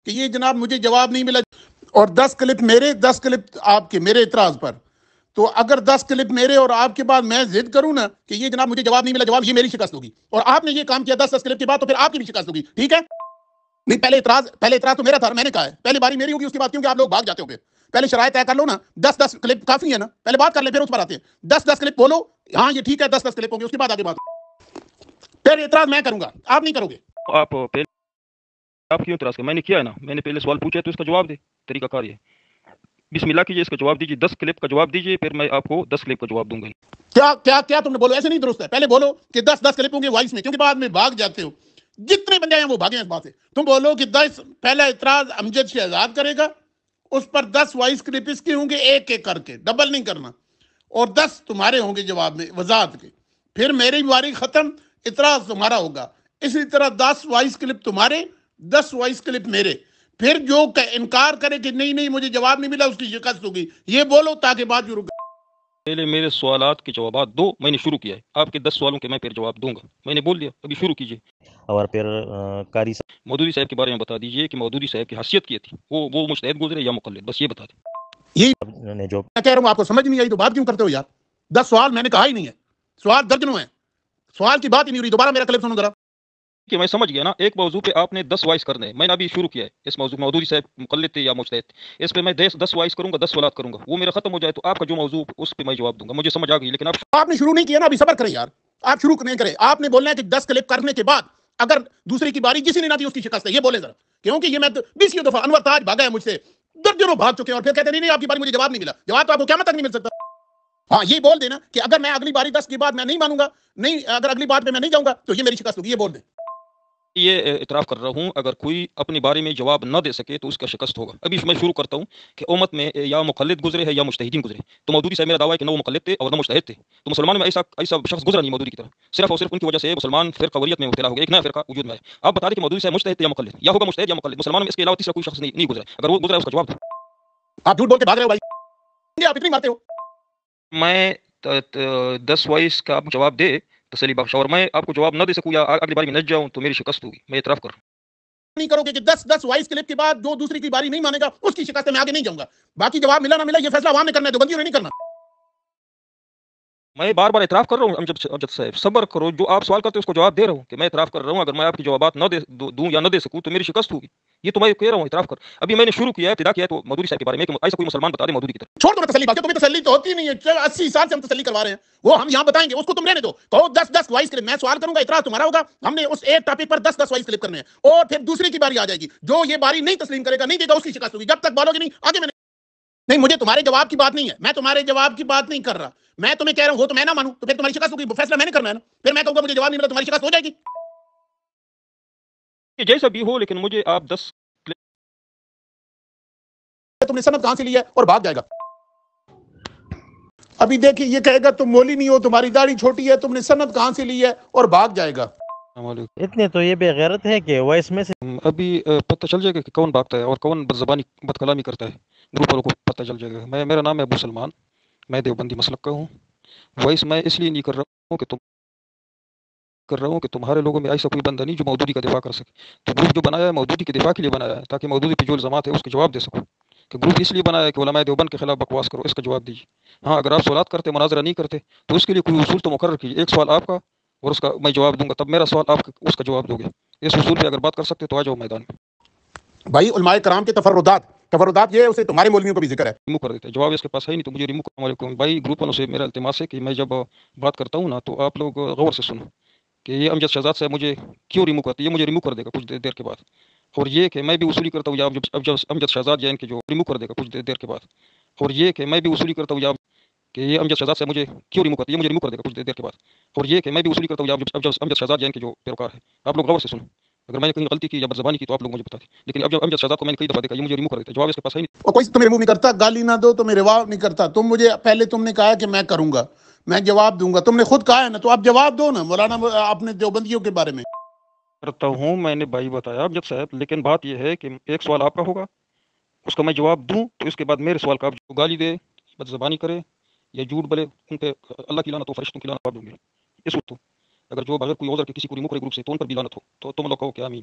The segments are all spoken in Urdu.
کہ یہ جناب مجھے جواب نہیں ملا، اور 10 کلپ میرے، 10 کلپ آپ کے میرے اعتراض پر، تو اگر 10 کلپ میرے اور آپ کے بعد میں ضد کروں نا کہ یہ جناب مجھے جواب نہیں ملا، جواب یہ میری شکست ہوگی، اور آپ نے یہ کام کیا 10 کلپ کے بعد، تو پھر آپ کی بھی شکست ہوگی، ٹھیک ہے؟ نہیں، پہلے اعتراض تو میرا تھا، میں نے کہا ہے پہلی باری میری ہوگی، اس کے بعد کیونکہ آپ لوگ بھاگ جاتے ہو، پہلے شرائط طے کر لو نا، 10 کلپ کافی ہے نا، پہلے بات کر لیں پھر اس پر آتے ہیں، 10 کلپ بولو، ہاں یہ ٹھیک ہے 10 کلپ ہوں گے، اس کے بعد آگے بات، پھر اعتراض میں کروں گا، آپ نہیں کرو گے۔ آپ پہلے آپ کیوں اعتراض کیا؟ میں نے کیا ہے نا، میں نے پہلے سوال پوچھا تو اس کا جواب دے، طریقہ کار یہ بسم اللہ کیجیے، اس کا جواب دیجیے، 10 کلپ کا جواب دیجیے، پھر میں آپ کو 10 کلپ کا جواب دوں گا۔ کیا تم نے بولو، ایسے نہیں درست ہے، پہلے بولو کہ 10 کلپ ہوں گے وائس میں، کیونکہ بعد میں بھاگ جاتے ہو، جتنے بندے ہیں وہ بھاگے ہیں اس بات سے، تم بولو کہ 10 پہلا اعتراض امجد شہزاد کرے گا، اس پر 10 وائس کلپ اس کے ہوں گے ایک ایک کر کے، ڈبل نہیں کرنا، اور 10 تمہارے ہوں گے جواب میں وضاحت کے، پھر میری باری ختم، اعتراض تمہارا ہوگا، اسی طرح 10 وائس کلپ تمہارے، 10 وائس کلپ میرے، پھر جو انکار کرے کہ نہیں مجھے جواب نہیں ملا، اس کی شکست ہوگی، یہ بولو تاکہ بات شروع کرے۔ پہلے میرے سوالات کے جوابات دو، میں نے شروع کیا ہے، آپ کے 10 سوالوں کے میں پھر جواب دوں گا، میں نے بول دیا، ابھی شروع کیجیے۔ اور پھر قاری صاحب مودودی صاحب کے بارے میں بتا دیجیے کہ مودودی صاحب کی حیثیت کیا تھی، وہ مجتہد گزرے یا مقلد، بس یہ بتا دیں۔ یہی نے جو میں کہہ رہا ہوں، آپ کو سمجھ نہیں آئی تو بات کیوں کرتے ہو یار؟ 10 سوال میں نے کہا ہی نہیں ہے، سوال درجنوں ہیں، سوال کی بات ہی نہیں ہو رہی، دوبارہ میرا کلپ سنو ذرا۔ کہ میں سمجھ گیا نا، ایک موضوع پہ آپ نے 10 وائس کرنے ہیں، میں نے ابھی شروع کیا ہے، اس موضوع مودودی صاحب مقلد تھے یا مجتہد تھے، اس پہ میں 10 وائس کروں گا، 10 سوالات کروں گا، وہ میرا ختم ہو جائے تو آپ کا جو موضوع اس پہ میں جواب دوں گا، مجھے سمجھ آ گئی، لیکن آپ نے شروع نہیں کیا نا، ابھی صبر کریں یار، آپ شروع نہیں کریں، آپ نے بولنا ہے کہ 10 کلپ کرنے کے بعد اگر دوسری کی باری کسی نے نہ دی اس کی شکست ہے، یہ بولے ذرا، کیونکہ یہ میں 20 دفعہ انور تاج بھاگا ہے مجھ سے، درجنوں بھاگ چکے ہیں، اور پھر کہتے ہیں نہیں آپ کی باری مجھے جواب نہیں ملا، جواب تو آپ کو قیامت تک نہیں مل سکتا۔ ہاں یہ بول دینا کہ اگر میں اگلی باری 10 کی بات میں نہیں مانوں گا، نہیں اگر اگلی بات پہ میں نہیں جاؤں گا تو یہ میری شکست ہوگی، یہ بول دیں۔ یہ اعتراف کر رہا ہوں، اگر کوئی اپنی بارے میں جواب نہ دے سکے تو اس کا شکست ہوگا۔ ابھی میں شروع کرتا ہوں کہ امت میں یا مقلد گزرے ہے یا مجتہدین گزرے، تو مودودی صاحب میرا دعویٰ ہے کہ نہ وہ مقلد تھے اور نہ مجتہد تھے، تو مسلمانوں میں ایسا شخص گزرا نہیں مودودی کی طرح، صرف اور صرف ان کی وجہ سے مسلمان فرقہ میں مبتلا ہو گیا، ایک نیا فرقہ وجود میں آیا۔ آپ بتا دیں کہ مودودی صاحب مجتہد تھے یا مقلد، یا ہوگا مجتہد یا مقلد، مسلمانوں میں اس کے علاوہ تیسرا کوئی شخص نہیں گزرا، اگر وہ گزرا ہے اس کا جواب دو۔ آپ جھوٹ بول کے بھاگ رہے ہو بھائی، آپ اتنی مارتے ہو۔ میں 10 وائس کا آپ جواب دے تسلی بخش، اور میں آپ کو جواب نہ دے سکوں یا اگلی باری میں نہ جاؤں تو میری شکست ہوگی، میں اعتراف کر رہا ہوں۔ نہیں کرو گے کہ 10 وائس کلپ کے بعد جو دوسری کی باری نہیں مانے گا اس کی شکست ہے، میں آگے نہیں جاؤں گا، باقی جواب ملا نہ ملا یہ فیصلہ عوام نے کرنا ہے، دیوبندیوں نے نہیں کرنا۔ میں بار بار اعتراف کر رہا ہوں امجد صاحب، صبر کرو، جو آپ سوال کرتے ہیں اس کو جواب دے رہا ہوں کہ میں اعتراف کر رہا ہوں، اگر میں آپ کی جوابات نہ دوں یا نہ دے سکوں تو میری شکست ہوگی، یہ تو میں کہہ رہا ہوں اعتراف کر۔ ابھی میں نے شروع کیا ہے، ابتدا کیا ہے تو مودودی صاحب کے بارے میں کہ ایسا کوئی مسلمان بتا دے مودودی کی طرف۔ چھوڑ دو نا تسلی، بات تمہیں تسلی تو ہوتی نہیں ہے، 80 سال سے ہم تسلی کروا رہے ہیں، وہ ہم یہاں بتائیں گے، اس کو تم رہنے دو، کہو 10 وائس کلپ، میں سوال کروں گا، اعتراض تمہارا ہوگا، ہم نے اس ایک ٹاپک پر 10 وائس کلپ کرنے ہیں، اور پھر دوسری کی باری آ جائے گی، جو یہ باری نہیں تسلیم کرے گا نہیں دے گا اس کی شکست ہوگی، جب تک بولو گے نہیں آگے میں نہیں، مجھے تمہارے جواب کی بات نہیں ہے، میں تمہارے جواب کی بات نہیں کر رہا، میں تمہیں کہہ رہا ہوں وہ تو میں نہ مانوں تو پھر تمہاری شکست ہوگی، فیصلہ میں نے کرنا ہے نا، پھر میں کہوں گا مجھے جواب نہیں ملا تمہاری شکست ہو جائے گی۔ جیسا بھی ہو، لیکن مجھے آپ 10 تم نے سند کہاں سے لی ہے اور بھاگ جائے گا۔ ابھی دیکھیں یہ کہے گا تم مولی نہیں ہو، تمہاری داڑھی چھوٹی ہے، تم نے سند کہاں سے لی ہے اور بھاگ جائے گا۔ اتنے تو یہ بے غیرت ہے کہ وائس میں سے ابھی پتہ چل جائے گا کہ کون بھاگتا ہے اور کون بد زبانی بد کلامی کرتا ہے، گروپ والوں کو پتہ چل جائے گا۔ میرا نام ہے ابو سلمان، میں دیوبندی مسلک کا ہوں۔ وائس میں اس لیے نہیں کر رہا ہوں کہ تمہارے لوگوں میں ایسا کوئی بندہ نہیں جو مودودی کا دفاع کر سکے، تو گروپ جو بنایا ہے مودودی کے دفاع کے لیے بنایا ہے، تاکہ مودودی پہ جو الزامات ہے اس کے جواب دے سکوں، کہ گروپ اس لیے بنایا ہے کہ علماء دیوبند کے خلاف بکواس کرو، اس کا جواب دیجیے۔ ہاں اگر آپ سوالات کرتے مناظرہ نہیں کرتے تو اس کے لیے کوئی اصول تو مقرر کیجیے، ایک سوال آپ کا اور اس کا میں جواب دوں گا، تب میرا سوال آپ اس کا جواب دو گے، اس اصول پہ اگر بات کر سکتے تو آ جاؤ میدان میں۔ بھائی علماء کرام کے تفردات یہ اسے تمہارے مولویوں کو بھی ذکر ہے، ریمو کر دیتے ہیں، جواب اس کے پاس ہے نہیں تو مجھے ریمو کر دیتے ہیں۔ بھائی گروپ والوں سے میرا التماس ہے کہ میں جب بات کرتا ہوں نا تو آپ لوگ غور سے سنو کہ یہ امجد شہزاد صاحب مجھے کیوں ریمو کرتے ہیں، یہ مجھے ریمو کر دے گا کچھ دیر کے بعد، اور یہ کہ میں بھی وصولی کرتا ہوں یا امجد شہزاد یا ان کے جو ریمو کر دے گا کچھ دیر کے بعد، اور یہ کہ میں بھی وصولی کرتا ہوں یا کہ یہ امجد شہزاد صاحب مجھے کیوں ریمو کرتے ہیں، یہ مجھے ریمو کر دے گا کچھ دیر کے بعد، اور یہ کہ میں بھی وصولی کرتا ہوں یا امجد شہزاد یا ان کے جو پیروکار ہیں، آپ لوگ غور سے سنو، اگر میں نے کہیں غلطی کی یا بدزبانی کی تو آپ لوگ مجھے بتا دیں، لیکن اب امجد شہزاد کو میں نے کئی دفعہ دیکھا یہ مجھے ریمو کر دیتا ہے، جواب اس کے پاس ہے نہیں۔ اور کوئی تمہیں ریموو نہیں کرتا، گالی نہ دو تمہیں ریموو نہیں کرتا، تم مجھے پہلے تم نے کہا کہ میں کروں گا، میں جواب دوں گا، تم نے خود کہا ہے نا، تو آپ جواب دو نا مولانا اپنے دیوبندیوں کے بارے میں۔ کرتا ہوں، میں نے بھائی بتایا امجد صاحب، لیکن بات یہ ہے کہ ایک سوال آپ کا ہوگا اس کا میں جواب دوں تو اس کے بعد میرے سوال کا آپ جو گالی دے بد زبانی کرے یا جھوٹ بولے ان پہ اللہ کی لعنت ہو، فرشتوں کی لعنت آپ دوں گے اس وقت، اگر جو اگر کوئی عذر کے کسی کو ریمو کرے گروپ سے تو ان پر بھی لعنت ہو، تو تم لوگ کہو کہ آمین۔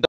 10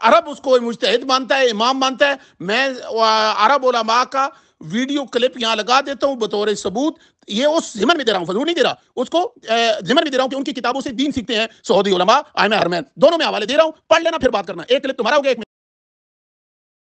عرب اس کو مجتہد مانتا ہے، امام مانتا ہے. میں عرب علماء کا ویڈیو کلپ یہاں لگا دیتا ہوں بطور ثبوت. یہ اس ضمن میں دے رہا ہوں، فضول نہیں دے رہا، اس کو ضمن میں دے رہا ہوں کہ ان کی کتابوں سے دین سیکھتے ہیں سعودی علماء، ائمہ حرمین، دونوں میں حوالے دے رہا ہوں، پڑھ لینا پھر بات کرنا. ایک کلپ تمہارا ہو گیا، ایک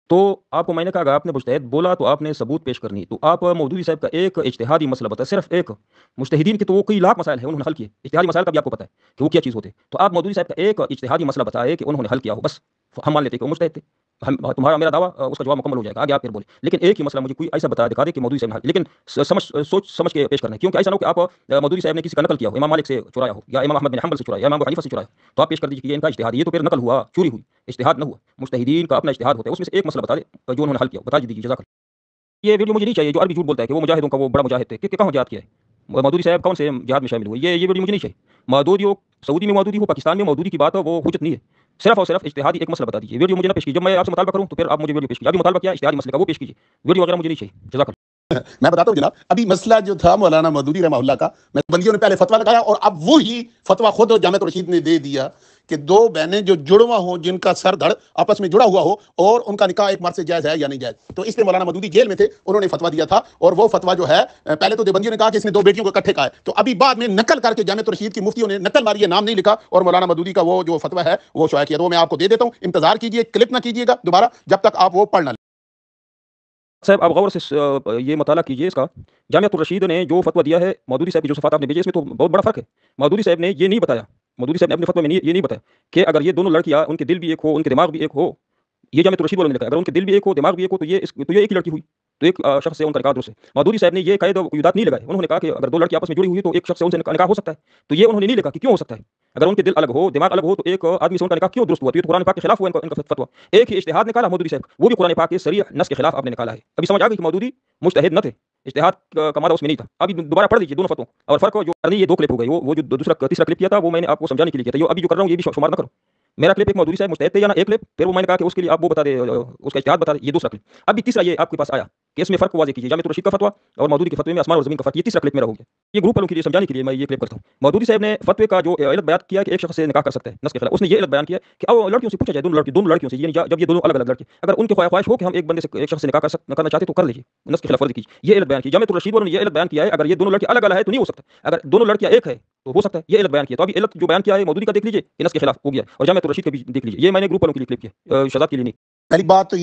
تو آپ کو میں نے کہا اگر آپ نے مجتہد بولا تو آپ نے ثبوت پیش کرنی. تو آپ مودودی صاحب کا ایک اجتہادی مسئلہ بتائیں، صرف ایک. مجتہدین کے تو وہ کئی لاکھ مسائل ہیں انہوں نے حل کیے، اجتہادی مسائل کا بھی آپ کو پتہ ہے کہ وہ کیا چیز ہوتے. تو آپ مودودی صاحب کا ایک اجتہادی مسئلہ بتائے کہ انہوں نے حل کیا ہو، بس ہم مان لیتے کہ وہ مجتہد تھے. تمہارا میرا دعویٰ اس کا جواب مکمل ہو جائے گا، آگے آپ پھر بولیں. لیکن ایک ہی مسئلہ مجھے کوئی ایسا بتا دکھا دے کہ مودودی صاحب نے حل، لیکن سوچ سمجھ کے پیش کرنا ہے، کیونکہ ایسا نہ ہو کہ آپ مودودی صاحب نے کسی کا نقل کیا ہو، امام مالک سے چرایا ہو یا امام احمد بن حنبل سے چرایا یا امام ابو حنیفہ سے چرایا ہو، تو آپ پیش کر دیجیے کہ یہ ان کا اجتہاد ہے. یہ تو پھر نقل ہوا، چوری ہوئی، اجتہاد نہ ہوا. مجتہدین کا اپنا اجتہاد ہوتا ہے، اس میں سے ایک مسئلہ بتا دے جو انہوں نے حل کیا، بتا دیجیے. جزاک اللہ. یہ ویڈیو مجھے نہیں چاہیے جو عربی جھوٹ بولتا ہے کہ وہ مجاہدوں کا وہ بڑا مجاہد تھے، کہ کہاں جہاد کیا ہے، مودودی صاحب کون سے جہاد میں شامل ہوئے. یہ ویڈیو مجھے نہیں چاہیے. مودودی ہو سعودی میں مودودی ہو پاکستان میں مودودی کی بات ہو، وہ حجت نہیں ہے. صرف اور صرف اجتہادی ایک مسئلہ بتا دیجیے. ویڈیو مجھے نہ پیش کیجیے. جب میں آپ سے مطالبہ کروں تو پھر آپ مجھے ویڈیو پیش کیجیے. ابھی مطالبہ کیا اجتہادی مسئلے کا، وہ پیش کیجیے. ویڈیو وغیرہ مجھے نہیں چاہیے. جزاک اللہ. میں بتاتا ہوں جناب، ابھی مسئلہ جو تھا مولانا مودودی رحمہ اللہ کا، میں بندیوں نے پہلے فتویٰ لگایا اور اب وہی فتویٰ خود جامعۃ الرشید نے دے دیا کہ دو بہنیں جو جڑواں ہوں، جن کا سر دھڑ آپس میں جڑا ہوا ہو، اور ان کا نکاح ایک مرد سے جائز ہے یا نہیں جائز. تو اس لیے مولانا مودودی جیل میں تھے، انہوں نے فتویٰ دیا تھا، اور وہ فتویٰ جو ہے پہلے تو دیوبندیوں نے کہا کہ اس نے دو بیٹیوں کو اکٹھے کہا ہے، تو ابھی بعد میں نقل کر کے جامعۃ الرشید کی مفتیوں نے نقل ماری ہے، نام نہیں لکھا، اور مولانا مودودی کا وہ جو فتویٰ ہے وہ شائع کیا. تو میں آپ کو دے دیتا ہوں، انتظار کیجیے، کلپ نہ کیجیے گا دوبارہ جب تک آپ وہ پڑھ نہ لیں. صاحب آپ غور سے یہ مطالعہ کیجیے اس کا. جامعۃ الرشید نے جو فتویٰ دیا ہے مودودی صاحب کی جو صفات آپ نے بھیجی، اس میں تو بہت بڑا فرق ہے. مودودی صاحب نے یہ نہیں بتایا، مودودی صاحب نے اپنے فتویٰ میں یہ نہیں بتایا کہ اگر یہ دونوں لڑکیاں ان کے دل بھی ایک ہو، ان کے دماغ بھی ایک ہو. یہ جامعۃ الرشید والوں نے لکھا ہے اگر ان کے دل بھی ایک ہو، دماغ بھی ایک ہو، تو یہ ایک ہی لڑکی ہوئی، تو ایک شخص سے ان کا نکاح درست ہے. مودودی صاحب نے یہ قید و قیودات نہیں لگائے. انہوں نے کہا کہ اگر دو لڑکی آپس میں جڑی ہوئی تو ایک شخص سے ان سے نکاح ہو سکتا ہے. تو یہ انہوں نے نہیں لکھا کہ کیوں ہو سکتا ہے. اگر ان کے دل الگ ہو، دماغ الگ ہو، تو ایک آدمی سے ان کا نکاح کیوں درست ہوا. تو یہ تو قرآن پاک کے خلاف ہوا ان کا فتویٰ. ایک ہی اجتہاد نکالا مودودی صاحب، وہ بھی قرآن پاک کے صریح نص کے خلاف آپ نے نکالا ہے. ابھی سمجھ آ گئی کہ مودودی مجتہد نہ تھے، اجتہاد کا مادہ اس میں نہیں تھا. ابھی دوبارہ پڑھ لیجیے دونوں فتووں اور فرق. جو یہ دو کلپ ہو گئے، وہ جو تیسرا کلپ کیا تھا وہ میں نے آپ کو سمجھانے کے لیے کیا تھا. یہ ابھی جو کر رہا ہوں یہ بھی شمار نہ کرو. میرا کلپ ایک مودودی صاحب مجتہد تھے یا نہ، ایک کلپ. پھر وہ میں نے کہا کہ اس کے لیے آپ وہ بتا دے، اس کا اجتہاد بتا دے. یہ دوسرا کلپ. ابھی تیسرا یہ آپ کے پاس آیا کہ اس میں فرق واضح کیجیے. جامعۃ الرشید کا فتویٰ اور مودودی کے فتوے میں آسمان اور زمین کا فرق. یہ تیسرا کلپ میرا ہو گیا. یہ گروپ والوں کے لیے سمجھانے کے لیے میں یہ کلپ کرتا ہوں. مودودی صاحب نے فتوے کا جو علت بیان کیا کہ ایک شخص سے نکاح کر سکتا ہے نص کے خلاف، اس نے یہ علت بیان کیا کہ لڑکیوں سے پوچھا جائے، دونوں لڑکیوں سے، یعنی جب یہ دونوں الگ الگ لڑکے اگر ان کی خواہش ہو کہ ہم ایک بندے سے ایک شخص سے نکاح کرنا چاہتے تو کر لیجیے، نص کے خلاف ورزی کیجیے. یہ علت بیان کی. جامعۃ الرشید والوں نے یہ علت بیان کیا ہے اگر یہ دونوں لڑکیاں الگ الگ ہے تو نہیں ہو سکتا، اگر دونوں لڑکیاں ایک ہے تو ہو سکتا ہے. یہ علت بیان کیا. تو ابھی علت جو بیان کیا ہے مودودی کا دیکھ لیجیے، یہ نص کے خلاف ہو گیا، اور جامعۃ الرشید کا بھی دیکھ لیجیے. یہ میں نے گروپ والوں کے لیے کلپ کیا، شہزاد کے لیے نہیں. پہلی بات تو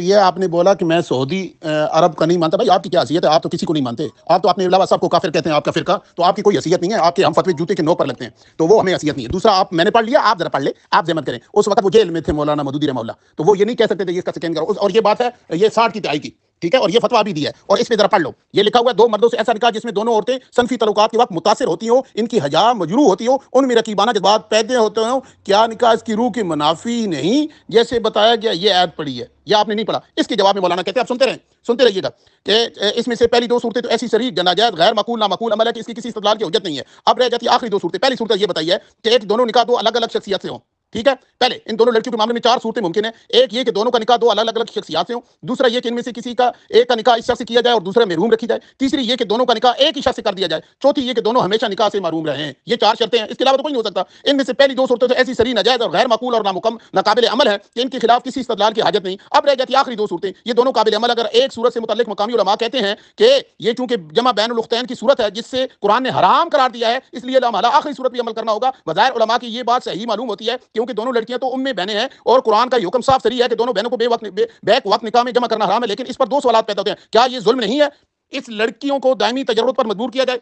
یہ آپ نے بولا کہ میں سعودی عرب کا نہیں مانتا. بھائی آپ کی کیا حیثیت ہے؟ آپ تو کسی کو نہیں مانتے. آپ تو اپنے علاوہ سب کو کافر کہتے ہیں، آپ کا فرقہ. تو آپ کی کوئی حیثیت نہیں ہے. آپ کے ہم فتوے جوتے کے نوک پر لگتے ہیں، تو وہ ہمیں حیثیت نہیں ہے. دوسرا، میں نے پڑھ لیا، آپ ذرا پڑھ لیں، آپ زحمت کریں. اس وقت وہ جیل میں تھے مولانا مودودی رحمہ اللہ، تو وہ یہ نہیں کہہ سکتے تھے یہ اس کا سکین کرو. اور یہ بات ہے یہ 60 کی دہائی کی، ٹھیک ہے، اور یہ فتویٰ بھی دیا ہے. اور اس پہ ذرا پڑھ لو، یہ لکھا ہوا ہے دو مردوں سے ایسا نکاح جس میں دونوں عورتیں صنفی تعلقات کے وقت متاثر ہوتی ہوں، ان کی حیا مجروح ہوتی ہوں، ان میں رقیبانہ جذبات پیدا ہوتے ہوں، کیا نکاح اس کی روح کے منافی نہیں جیسے بتایا گیا؟ یہ آیت پڑھی ہے، یہ آپ نے نہیں پڑھا. اس کے جواب میں مولانا کہتے ہیں، آپ سنتے رہیے گا کہ اس میں سے پہلی دو صورتیں تو ایسی صریح ناجائز غیر معقول نامعقول عمل ہے کہ اس کی کسی استدلال کی حجت نہیں ہے. اب رہ جاتی آخری دو صورتیں. پہلی صورت یہ بتائی ہے کہ ایک دونوں نکاح دو الگ الگ شخصیت سے ہوں، ٹھیک ہے. پہلے ان دونوں لڑکیوں کے معاملے میں 4 صورتیں ممکن ہیں. ایک یہ کہ دونوں کا نکاح دو الگ الگ شخصیات سے ہوں. دوسرا یہ کہ ان میں سے کسی کا ایک کا نکاح اس شخص سے کیا جائے اور دوسرے محروم رکھی جائے. تیسری یہ کہ دونوں کا نکاح ایک ہی شخص سے کر دیا جائے. چوتھی یہ کہ دونوں ہمیشہ نکاح سے محروم رہیں. یہ 4 شرطیں ہیں، اس کے علاوہ تو کوئی نہیں ہو سکتا. ان میں سے پہلی دو صورتیں تو ایسی صریح ناجائز اور غیر معقول اور ناقابل عمل ہے کہ ان کے خلاف کسی استدلال کی حاجت نہیں. اب رہ جاتی آخری دو صورتیں، یہ دونوں قابل عمل. اگر ایک صورت سے متعلق مقامی علماء کہتے ہیں کہ یہ چونکہ جمع بین الاختین کی صورت ہے جس سے قرآن نے حرام قرار دیا ہے، اس لیے آخری صورت بھی عمل کرنا ہوگا. بظاہر علماء کی یہ بات صحیح معلوم ہوتی ہے کیونکہ دونوں لڑکیاں تو ام بہنیں ہیں اور قرآن کا یہ حکم صاف صریح ہے کہ دونوں بہنوں کو بیک وقت نکاح میں جمع کرنا حرام ہے. لیکن اس پر 2 سوالات پیدا ہوتے ہیں. کیا یہ ظلم نہیں ہے اس لڑکیوں کو دائمی تجرد پر مجبور کیا جائے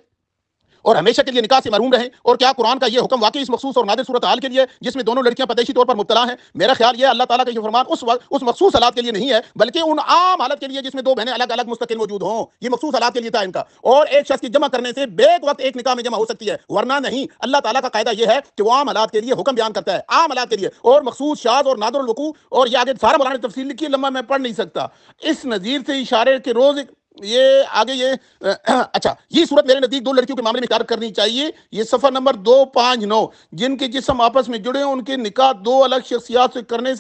اور ہمیشہ کے لیے نکاح سے محروم رہیں؟ اور کیا قرآن کا یہ حکم واقعی اس مخصوص اور نادر صورت حال کے لیے جس میں دونوں لڑکیاں پیدائشی طور پر مبتلا ہیں؟ میرا خیال یہ اللہ تعالیٰ کا یہ فرمان اس مخصوص حالات کے لیے نہیں ہے بلکہ ان عام حالت کے لیے جس میں 2 بہنیں الگ الگ مستقل موجود ہوں. یہ مخصوص حالات کے لیے تھا ان کا. اور ایک شخص کی جمع کرنے سے بیک وقت ایک نکاح میں جمع ہو سکتی ہے، ورنہ نہیں. اللہ تعالیٰ کا قاعدہ یہ ہے کہ وہ عام حالات کے لیے حکم بیان کرتا ہے، عام حالات کے لیے. اور مخصوص شاذ اور نادر الوقوع، اور یہ آگے سارا مولانا نے تفصیل لکھی ہے، لمبا میں پڑھ نہیں سکتا. اس نظیر سے اشارے کے روز یہ آگے یہ اچھا، یہ صورت میرے نزدیک 2 لڑکیوں کے معاملے میں اختیار کرنی چاہیے. یہ صفحہ نمبر 259، جن کے جسم آپس میں جڑے ہوں ان کے نکاح 2 الگ شخصیات سے کرنے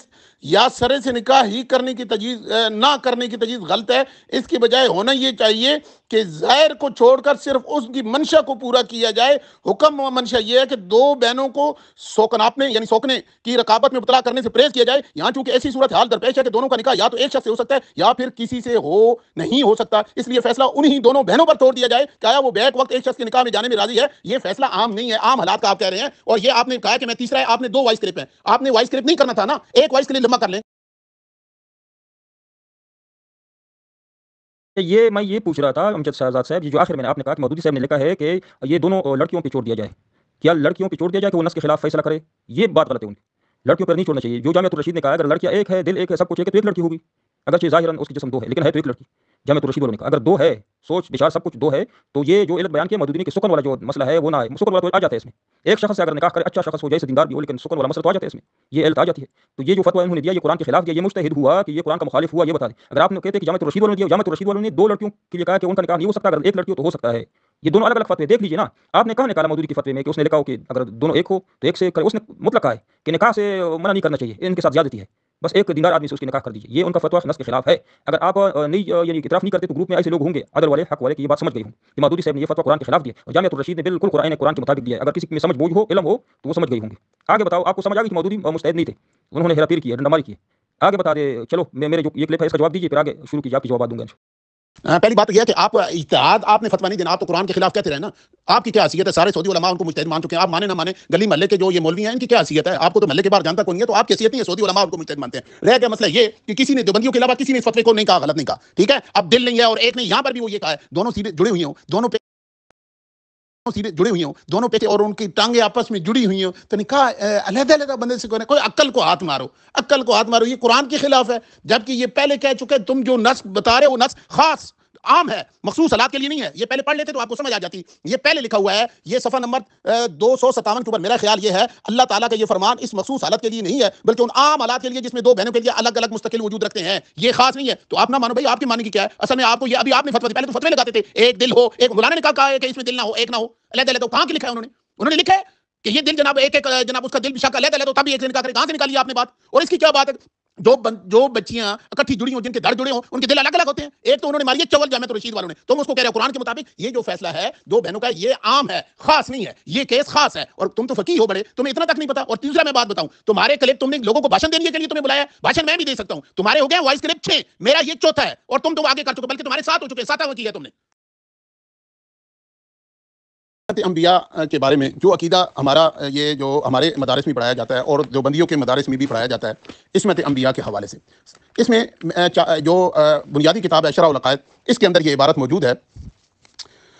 یا سرے سے نکاح ہی کرنے کی تجویز نہ کرنے کی تجویز غلط ہے. اس کی بجائے ہونا یہ چاہیے کہ ظاہر کو چھوڑ کر صرف اس کی منشا کو پورا کیا جائے. حکم و منشا یہ ہے کہ دو بہنوں کو سوکناپنے یعنی سوکنے کی رقابت میں مبتلا کرنے سے پرہیز کیا جائے. یہاں چونکہ ایسی صورت حال درپیش ہے کہ دونوں کا نکاح یا تو ایک شخص سے ہو سکتا ہے یا پھر کسی سے نہیں ہو سکتا، اس لیے فیصلہ انہی دونوں بہنوں پر چھوڑ دیا جائے کہ آیا وہ بیک وقت ایک شخص کے نکاح میں جانے میں راضی ہے. یہ فیصلہ عام نہیں ہے، عام حالات کا آپ کہہ رہے ہیں. اور یہ آپ نے کہا کہ میں تیسرا ہے، آپ نے 2 وائس کلپ ہیں، آپ نے وائس کلپ نہیں کرنا تھا نا، ایک وائس کلپ لمبا کر لیں. میں یہ پوچھ رہا تھا امجد شہزاد صاحب، یہ جو آخر میں آپ نے کہا کہ مودودی صاحب نے لکھا ہے کہ یہ دونوں لڑکیوں پہ چھوڑ دیا جائے، کیا لڑکیوں پہ چھوڑ دیا جائے کہ وہ نس کے خلاف فیصلہ کرے؟ یہ بات غلط ہے ان کی. لڑکیوں پر نہیں چھوڑنا چاہیے. جو جامعۃ الرشید نے کہا اگر لڑکیاں ایک ہے، دل ایک ہے، سب کچھ ایک ہے، تو ایک لڑکی ہوگی. اگرچہ ظاہراً اس کی جسم 2 ہے لیکن ہے تو ایک لڑکی. جامعۃ الرشید والوں نے کہا اگر 2 ہے، سوچ بچار سب کچھ 2 ہے، تو یہ جو علت بیان کیا مودودی نے کہ سکن والا جو مسئلہ ہے وہ نہ ہے. سکن والا تو آ جاتا ہے اس میں. ایک شخص سے اگر نکاح کرے، اچھا شخص ہو جائے، سے دیندار بھی ہو، لیکن سکن والا مسئلہ تو آ جاتا ہے اس میں، یہ علت آ جاتی ہے. تو یہ جو فتویٰ انہوں نے دیا یہ قرآن کے خلاف دیا، یہ مجتہد ہوا کہ یہ قرآن کا مخالف ہوا، یہ بتا دیں. اگر آپ نے کہتے ہیں کہ جامعۃ الرشید والوں نے دیا، جامعۃ الرشید والوں نے 2 لڑکیوں کے لیے کہا کہ ان کا نکاح نہیں ہو سکتا، اگر ایک لڑکی ہو تو ہو سکتا ہے. یہ دونوں الگ الگ فتوے دیکھ لیجیے نا. آپ نے کہاں نکالا مودودی کی فتوے میں کہ اس نے لکھا ہو کہ اگر دونوں ایک ہو تو ایک سے کرے. اس نے مطلق کہا ہے کہ نکاح سے منع نہیں کرنا چاہیے، ان کے ساتھ زیادتی ہے، بس ایک دیندار آدمی سے اس کی نکاح کر دیجیے. یہ ان کا فتویٰ نص کے خلاف ہے. اگر آپ نہیں یعنی اعتراف نہیں کرتے تو گروپ میں ایسے لوگ ہوں گے عدل والے، حق والے، کہ یہ بات سمجھ گئے ہوں کہ مودودی صاحب نے یہ فتویٰ قرآن کے خلاف دیا اور جامعۃ الرشید نے بالکل قرآن کے مطابق دیا ہے. اگر کسی میں سمجھ بوجھ ہو، علم ہو، تو وہ سمجھ گئی ہوں گے. آگے بتاؤ، آپ کو سمجھ آ گئی کہ مودودی مجتہد نہیں تھے، انہوں نے ہیرا پھیری کی ہے، ڈنڈا ماری کی ہے. آگے بتا دے. چلو میرے جو یہ کلپ ہے اس کا جواب دیجیے، پھر آگے شروع کیجیے، آپ کی جواب دوں گا. پہلی بات یہ ہے کہ آپ اجتہاد آپ نے فتویٰ نہیں دینا، آپ تو قرآن کے خلاف کہتے رہے نا. آپ کی کیا حیثیت ہے؟ سارے سعودی علماء ان کو مجتہد مان چکے ہیں، آپ مانے نہ مانے، گلی محلے کے جو یہ مولوی ہیں ان کی کیا حیثیت ہے؟ آپ کو تو محلے کے باہر جانتا کوئی نہیں ہے، تو آپ کی حیثیت نہیں ہے. سعودی علماء ان کو مجتہد مانتے ہیں. رہ گیا مسئلہ یہ کہ کسی نے دیوبندیوں کے علاوہ کسی نے اس فتوے کو نہیں کہا، غلط نہیں کہا، ٹھیک ہے. اب دل نہیں ہے اور ایک نہیں، یہاں پر بھی وہ یہ کہا ہے دونوں سیدھے جڑے ہوئی ہوں، دونوں پہ سیدھے جڑے ہوئی ہوں، دونوں پہ اور ان کی ٹانگیں آپس میں جڑی ہوئی ہوں، تو نکاح علیحدہ علیحدہ بندے سے کوئی عقل کو ہاتھ مارو، عقل کو ہاتھ مارو. یہ قرآن کے خلاف ہے، جبکہ یہ پہلے کہہ چکے تم جو نص بتا رہے ہو وہ نص خاص عام ہے، مخصوص حالات کے لیے نہیں ہے. یہ پہلے پڑھ لیتے تو آپ کو سمجھ آ جاتی. یہ پہلے لکھا ہوا ہے، یہ صفحہ نمبر 257 کے اوپر میرا خیال یہ ہے اللہ تعالیٰ کا یہ فرمان اس مخصوص حالت کے لیے نہیں ہے بلکہ ان عام حالات کے لیے جس میں 2 بہنوں کے لیے الگ الگ مستقل وجود رکھتے ہیں. یہ خاص نہیں ہے. تو آپ نہ مانو بھائی، آپ کی ماننے کی کیا ہے؟ اصل میں آپ کو یہ ابھی آپ نے فتویٰ پہلے تو فتوے لگاتے تھے ایک دل ہو، ایک مولانا نے کہا ہے کہ اس میں دل نہ ہو، ایک نہ ہو، علیحدہ علیحدہ. کہاں کی لکھا ہے انہوں نے لکھا ہے کہ یہ دل جناب ایک ایک جناب اس کا دل بھی شک علیحدہ علیحدہ، تب بھی ایک سے نکاح کرے. کہاں سے نکالی آپ نے بات؟ اور اس کی کیا بات ہے؟ جو بچیاں اکٹھی جڑی ہوں، جن کے دھڑ جڑے ہوں، ان کے دل الگ الگ ہوتے ہیں. ایک تو انہوں نے ماری ہے چول جامعۃ الرشید والوں نے، تم اس کو کہہ رہے ہو قرآن کے مطابق. یہ جو فیصلہ ہے 2 بہنوں کا یہ عام ہے، خاص نہیں ہے. یہ کیس خاص ہے اور تم تو فقیہ ہو بڑے، تمہیں اتنا تک نہیں پتا. اور تیسرا میں بات بتاؤں، تمہارے کلپ تم نے لوگوں کو بھاشن دینے کے لیے تمہیں بلایا، بھاشن میں بھی دے سکتا ہوں. تمہارے ہو گئے وائس کلپ 6، میرا یہ 4تھا ہے اور تم آگے کر چکے، بلکہ تمہارے 7 ہو چکے، 7واں کی ہے تم نے. انبیاء کے بارے میں جو عقیدہ ہمارا یہ جو ہمارے مدارس میں پڑھایا جاتا ہے اور جو بندیوں کے مدارس میں بھی پڑھایا جاتا ہے، عصمت انبیاء کے حوالے سے، اس میں جو بنیادی کتاب ہے شرح العقائد، اس کے اندر یہ عبارت موجود ہے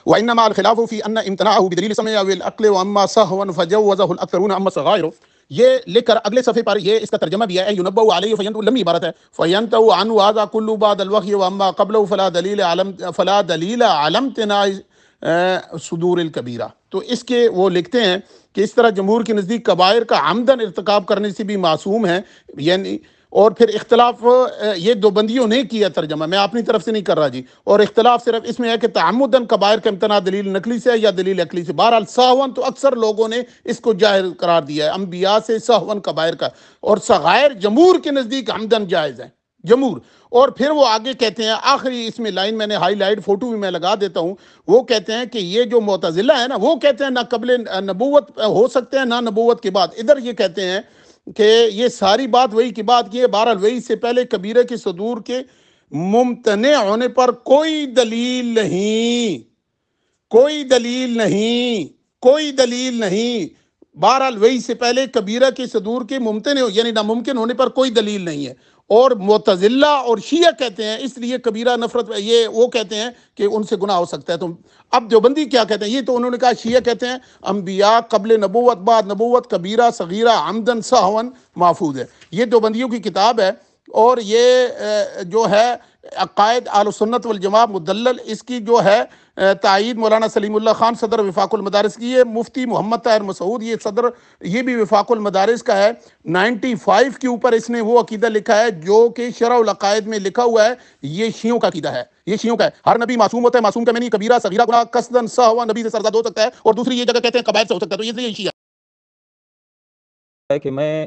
وَإِنَّمَا الْخِلَافُ فِي أَنَّ امْتَنَاعَهُ بِدَلِيلِ السَّمْعِ أَوِ الْعَقْلِ وَأَمَّا سَهْوًا فَجَوَّزَهُ الْأَكْثَرُونَ أَمَّا الصَّغَائِرُ. یہ لکھ کر اگلے صفحے پر یہ اس کا ترجمہ بھی ہے، يُنَبَّهُ عَلَيْهِ فَيَنْتَهُ، لمبی عبارت ہے، فَيَنْتَهُ عَنْهُ هَذَا كُلُّ بَعْدَ الْوَحْيِ وَأَمَّا قَبْلَهُ فَلَا دَلِيلَ عَلَى امْتِنَاعِ صُدُورِ الْكَبِيرَةِ. تو اس کے وہ لکھتے ہیں کہ اس طرح جمہور کے نزدیک کبائر کا عمدن ارتکاب کرنے سے بھی معصوم ہے. یعنی اور پھر اختلاف یہ 2 بندیوں نے کیا ترجمہ، میں اپنی طرف سے نہیں کر رہا جی. اور اختلاف صرف اس میں ہے کہ تعمدن کبائر کا امتناع دلیل نقلی سے یا دلیل عقلی سے. بہرحال سہون تو اکثر لوگوں نے اس کو جائز قرار دیا ہے انبیاء سے سہون کبائر کا، اور صغائر جمہور کے نزدیک عمدن جائز ہے، جمہور. اور پھر وہ آگے کہتے ہیں، آخری اس میں لائن میں نے ہائی لائٹ فوٹو بھی میں لگا دیتا ہوں، وہ کہتے ہیں کہ یہ جو معتزلہ ہے نا، وہ کہتے ہیں نہ قبل نبوت ہو سکتے ہیں نہ نبوت کے بعد. ادھر یہ کہتے ہیں کہ یہ ساری بات وہی کی بات کی ہے. بہرحال وہی سے پہلے کبیرہ کے صدور کے ممتنع ہونے پر کوئی دلیل نہیں، کوئی دلیل نہیں، کوئی دلیل نہیں. بہرحال وہی سے پہلے کبیرہ کے صدور کے ممتنع یعنی ناممکن ہونے پر کوئی دلیل نہیں ہے. اور معتزلہ اور شیعہ کہتے ہیں اس لیے کبیرہ نفرت، یہ وہ کہتے ہیں کہ ان سے گناہ ہو سکتا ہے. تو اب دیوبندی کیا کہتے ہیں؟ یہ تو انہوں نے کہا، شیعہ کہتے ہیں انبیاء قبل نبوت بعد نبوت کبیرہ صغیرہ عمدن سہون محفوظ ہے. یہ دیوبندیوں کی کتاب ہے اور یہ جو ہے عقائد اہل سنت والجماعہ مدلل، اس کی جو ہے تائید مولانا سلیم اللہ خان صدر وفاق المدارس کی ہے. مفتی محمد طاہر مسعود یہ صدر، یہ بھی وفاق المدارس کا ہے. 95 کے اوپر اس نے وہ عقیدہ لکھا ہے جو کہ شرح العقائد میں لکھا ہوا ہے. یہ شیعوں کا عقیدہ ہے، یہ شیعوں کا ہے. ہر نبی معصوم ہوتا ہے، معصوم کا میں نہیں، کبیرہ صغیرہ گناہ قصدن سہوا نبی سے سرزد ہو سکتا ہے، اور دوسری یہ جگہ کہتے ہیں قبائل سے ہو سکتا ہے. تو یہ شیعہ ہے کہ میں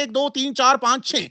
1 2 3 4 5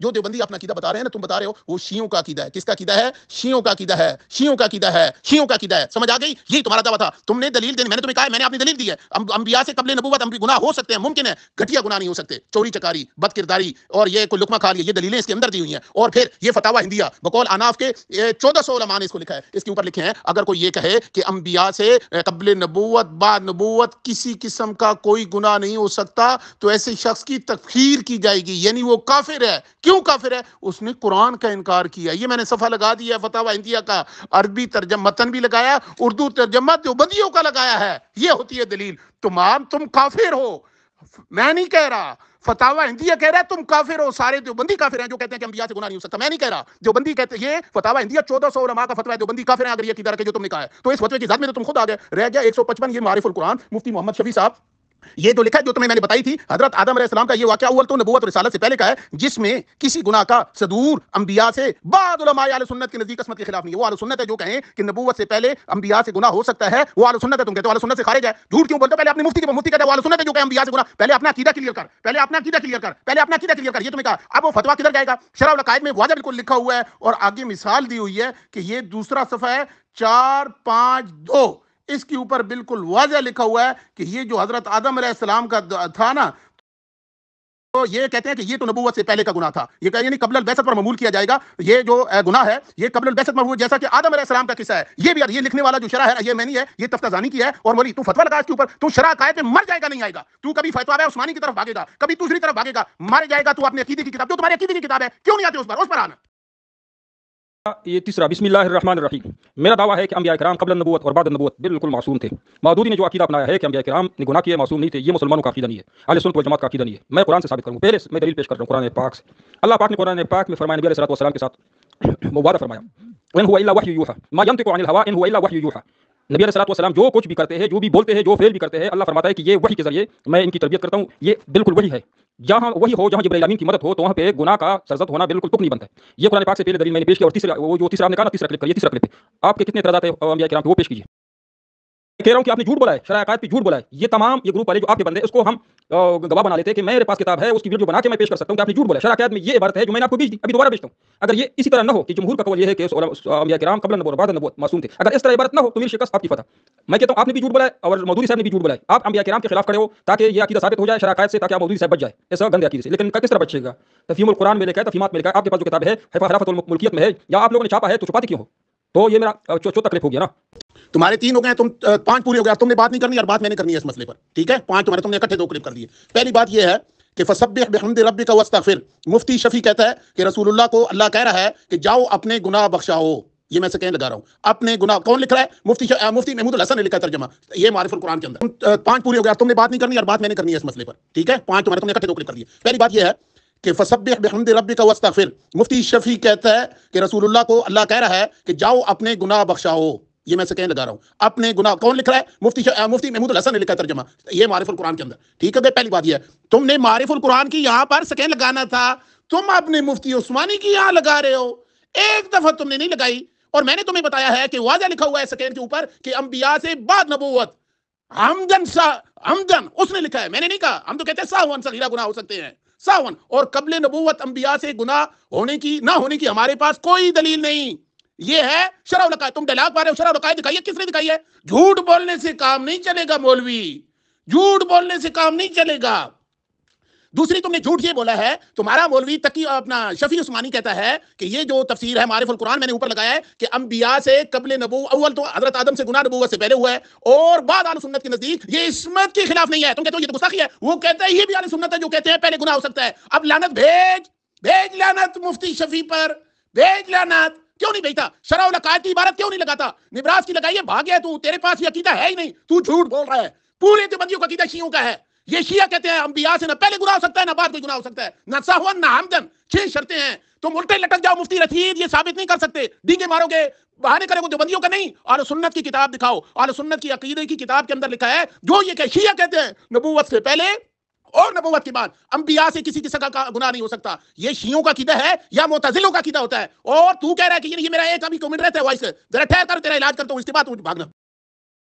جو دیوبندی اپنا عقیدہ بتا رہے ہیں نا، تم بتا رہے ہو، وہ شیعوں کا عقیدہ ہے. کس کا عقیدہ ہے؟ شیعوں کا عقیدہ ہے. شیعوں کا عقیدہ ہے. شیعوں کا عقیدہ ہے. سمجھ آ گئی؟ یہی تمہارا دعویٰ تھا. تم نے دلیل دینی، میں نے تمہیں کہا ہے، میں نے اپنی دلیل دی ہے. انبیاء سے قبل نبوت گناہ ہو سکتے ہیں، ممکن ہے، گھٹیا گناہ نہیں ہو سکتے. چوری چکاری، بد کرداری اور یہ کوئی لقمہ کھا لیا، یہ دلیلیں اس کے اندر دی ہوئی ہیں. اور پھر یہ فتاوی ہندیہ بقول اناف کے 1400 علماء نے اس کو لکھا ہے. اس کے اوپر لکھے ہیں اگر کوئی یہ کہے کہ انبیاء سے قبل نبوت بعد نبوت کسی قسم کا کوئی گناہ نہیں ہو سکتا، تو ایسے شخص کی تکفیر کی جائے گی، یعنی وہ کافر ہے. کیوں کافر ہے؟ اس نے قرآن کا انکار کیا. یہ میں نے صفحہ لگا دیا ہے فتاوی ہندیہ کا، عربی ترجمہ متن بھی لگایا، اردو ترجمہ دیوبندیوں کا لگایا ہے. یہ ہوتی ہے دلیل. تم کافر ہو، میں نہیں کہہ رہا. فتاوی ہندیہ کہہ رہا ہے تم کافر ہو. سارے دیوبندی کافر ہیں جو کہتے ہیں کہ انبیاء سے گناہ نہیں ہو سکتا. میں نہیں کہہ رہا. دیوبندی کہتے ہیں، یہ فتاوی ہندیہ 1400 علماء کا فتویٰ ہے. دیوبندی کافر ہیں اگر یہ عقیدہ رکھے جو تم نے کہا ہے. تو اس فتوے کی ذات میں تو تم خود آ گئے. رہ گیا 155 یہ معارف القرآن مفتی محمد شفیع صاحب، یہ جو لکھا ہے جو تمہیں میں نے بتائی تھی حضرت آدم علیہ السلام کا یہ واقعہ اول تو نبوت اور رسالت سے پہلے کا ہے، جس میں کسی گناہ کا صدور انبیاء سے بعد علماء اہل سنت کے نزدیک قسمت کے خلاف نہیں ہے. وہ اہل سنت ہے جو کہیں کہ نبوت سے پہلے انبیاء سے گناہ ہو سکتا ہے، وہ اہل سنت ہے. تم کہتے ہو اہل سنت سے خارج ہے. جھوٹ کیوں بولتے ہو؟ پہلے اپنے مفتی کہتے ہیں وہ اہل سنت ہے جو کہ انبیاء سے گناہ. پہلے اپنا عقیدہ کلیئر کر، پہلے اپنا عقیدہ کلیئر کر، پہلے اپنا عقیدہ کلیئر کر. یہ تمہیں کہا. اب وہ فتویٰ کدھر جائے گا؟ شرح العقائد میں واضح بالکل لکھا ہوا ہے اور آگے مثال دی ہوئی ہے کہ یہ دوسرا صفحہ ہے 452. اس کے اوپر بالکل واضح لکھا ہوا ہے کہ یہ جو حضرت آدم علیہ السلام کا تھا نا، تو یہ کہتے ہیں کہ یہ تو نبوت سے پہلے کا گناہ تھا. یہ کہ یعنی قبل البعثت پر معمول کیا جائے گا. یہ جو گناہ ہے یہ قبل البعثت معمول، جیسا کہ آدم علیہ السلام کا قصہ ہے. یہ بھی یہ لکھنے والا جو شرح ہے یہ میں نہیں ہے، یہ تفتازانی کی ہے. اور مولی تو فتویٰ لگا اس کے اوپر، تو شرح عقائد میں مر جائے گا، نہیں آئے گا. تو کبھی فتویٰ عثمانی کی طرف بھاگے گا، کبھی دوسری طرف بھاگے گا، مر جائے گا. تو اپنے عقیدے کی کتاب، جو تمہارے عقیدے کی کتاب ہے، کیوں نہیں آتے اس پر آنا. یہ تیسرا، بسم اللہ الرحمن الرحیم. میرا دعویٰ ہے کہ انبیاء کرام قبل النبوت اور بعد النبوت بالکل معصوم تھے. مودودی نے جو عقیدہ اپنایا ہے کہ انبیاء کرام نے گناہ کیے، معصوم نہیں تھے، یہ مسلمانوں کا عقیدہ نہیں ہے، اہل سنت والجماعت کا عقیدہ نہیں ہے. میں قرآن سے ثابت کروں. پہلے میں دلیل پیش کر رہا ہوں قرآن پاک سے. اللہ پاک نے قرآن پاک میں فرمایا، نبی علیہ الصلوۃ والسلام کے ساتھ وعدہ فرمایا، ان هو الا وحی یوحی ما ينطق عن الهوى ان هو الا وحی یوحی. نبی علیہ الصلوۃ والسلام جو کچھ بھی کرتے ہیں، جو بھی بولتے ہیں، جو فعل بھی کرتے ہیں، اللہ فرماتا ہے کہ یہ وحی کے ذریعے میں ان کی تربیت کرتا ہوں. یہ بالکل وحی ہے. جہاں وہی ہو، جہاں جبرائیل امین کی مدد ہو، تو وہاں پہ گناہ کا سرزد ہونا بالکل تک نہیں بنتا ہے. یہ قرآن پاک سے پہلے دلیل میں نے پیش کی. اور وہ جو تیسرا آپ نے کہا نا، تیسرا کلپ کر، یہ تیسرا کلپ ہے. آپ کے کتنے اعتراضات ہیں انبیاء کرام پہ، وہ پیش کیجیے. کہہ رہا ہوں کہ آپ نے جھوٹ بولا ہے، شرح عقائد پہ جھوٹ بولا ہے. یہ تمام یہ گروپ والے جو آپ کے بندے، اس کو ہم گواہ بنا لیتے ہیں کہ میرے پاس کتاب ہے، اس کی ویڈیو بنا کے میں پیش کر سکتا ہوں کہ آپ نے جھوٹ بولا ہے. شرح عقائد میں یہ عبارت ہے جو میں نے آپ کو بھیج دی، ابھی دوبارہ بھیجتا ہوں. اگر یہ اسی طرح نہ ہو کہ جمہور کا قول یہ ہے کہ انبیاء کرام قبل نبوت بعد نبوت معصوم تھے، اگر اس طرح عبارت نہ ہو تو میری شکست آپ کی فتح. میں کہتا ہوں آپ نے بھی جھوٹ بولا ہے اور مودودی صاحب نے بھی جھوٹ بولا ہے. آپ انبیاء کرام کے خلاف کھڑے ہو تاکہ یہ عقیدہ ثابت ہو جائے شرح عقائد سے، تاکہ آپ مودودی صاحب بچ جائے ایسا گندے عقیدے سے. لیکن کس طرح بچے گا؟ تفہیم القرآن میں لکھا ہے، تفہیمات میں لکھا ہے. آپ کے پاس جو کتاب ہے حرافت الملکیت میں ہے، یا آپ لوگوں نے چھاپا ہے، تو چھپاتے کیوں ہو؟ تو یہ میرا چوتھا کلپ ہو گیا نا. تمہارے 3 ہو گئے، تم 5 پورے ہو گئے. تم نے بات نہیں کرنی اور بات میں نے کرنی ہے اس مسئلے پر. ٹھیک ہے، 5 تمہارے، تم نے اکٹھے 2 کلپ کر دیے. پہلی بات یہ ہے کہ فسبح بحمد ربک واستغفر. مفتی شفیع کہتا ہے کہ رسول اللہ کو اللہ کہہ رہا ہے کہ جاؤ اپنے گناہ بخشاؤ. یہ میں سے کہیں لگا رہا ہوں، اپنے گناہ. کون لکھ رہا ہے؟ مفتی محمود الحسن نے لکھا ہے ترجمہ، یہ معارف القرآن کے اندر. 5 پورے ہو گئے. تم نے بات نہیں کرنی اور بات میں نے کرنی ہے اس مسئلے پر. ٹھیک ہے، 5 تمہارے، تم نے اکٹھے 2 کلپ کر دیے. پہلی بات یہ ہے کہ فسبح بحمد ربک واستغفر. مفتی شفیع کہتا ہے کہ رسول اللہ کو اللہ کہہ رہا ہے کہ جاؤ اپنے گناہ بخشاؤ. یہ میں سے کہیں لگا رہا ہوں، اپنے گناہ. کون لکھ رہا ہے؟ مفتی محمود الحسن نے لکھا ہے ترجمہ، یہ معارف القرآن کے اندر. ٹھیک ہے، پہلی بات یہ ہے تم نے معارف القرآن کی یہاں پر سکین لگانا تھا، تم اپنے مفتی عثمانی کی یہاں لگا رہے ہو. ایک دفعہ تم نے نہیں لگائی. اور میں نے تمہیں بتایا ہے کہ واضح لکھا ہوا ہے سکین کے اوپر کہ انبیاء سے بعد نبوت. حمدن اس نے لکھا ہے، میں نے نہیں کہا. ہم تو کہتے ہیں ساہون صغیرہ گناہ ہو سکتے ہیں، ساہون. اور قبل نبوت انبیاء سے گناہ ہونے کی نہ ہونے کی ہمارے پاس کوئی دلیل نہیں. یہ ہے شرح العقائد. تم ڈائلاگ پا رہے ہو، شرح العقائد دکھائیے. کس نے دکھائی ہے؟ جھوٹ بولنے سے کام نہیں چلے گا مولوی، جھوٹ بولنے سے کام نہیں چلے گا. دوسری تم نے جھوٹ یہ بولا ہے، تمہارا مولوی تقی اپنا شفیع عثمانی کہتا ہے کہ یہ جو تفسیر ہے معارف القرآن میں نے اوپر لگایا ہے کہ انبیاء سے قبل نبوت، اول تو حضرت آدم سے گناہ نبوت سے پہلے ہوا ہے، اور بعد اہل سنت کے نزدیک یہ عصمت کے خلاف نہیں ہے. تم کہتے ہو یہ تو گستاخی ہے. وہ کہتا ہے یہ بھی اہل سنت ہے جو کہتے ہیں پہلے گناہ ہو سکتا ہے. اب لعنت بھیج لعنت مفتی شفیع پر، بھیج لعنت. کیوں نہیں بھیجتا؟ شرح العقائد کی عبارت کیوں نہیں لگاتا؟ نبراس کی لگائیے، بھاگ گیا تو. تیرے پاس یہ عقیدہ ہے ہی نہیں، تو جھوٹ بول رہا ہے. پورے دیوبندیوں کا عقیدہ شیعوں کا ہے. یہ شیعہ کہتے ہیں انبیاء سے نہ پہلے گناہ ہو سکتا ہے نہ بعد کوئی گناہ ہو سکتا ہے، نہ سہون نہ حمدن. 6 شرطیں ہیں. تم الٹے لٹک جاؤ. مفتی رشید یہ ثابت نہیں کر سکتے، ڈینگے مارو گے، بہانے کرو گے دیوبندیوں کا نہیں. اہل سنت کی کتاب دکھاؤ. اہل سنت کی عقیدے کی کتاب کے اندر لکھا ہے جو یہ کہ شیعہ کہتے ہیں نبوت سے پہلے اور نبوت کے بعد انبیاء سے کسی قسم کا گناہ نہیں ہو سکتا. یہ شیعوں کا عقیدہ ہے یا معتزلوں کا عقیدہ ہوتا ہے. اور تو کہہ رہا ہے کہ یہ میرا ایک ابھی کمنٹ رہتا ہے وائس. ذرا ٹھہر کر تیرا علاج کرتا ہوں، اس کے بعد بھاگنا.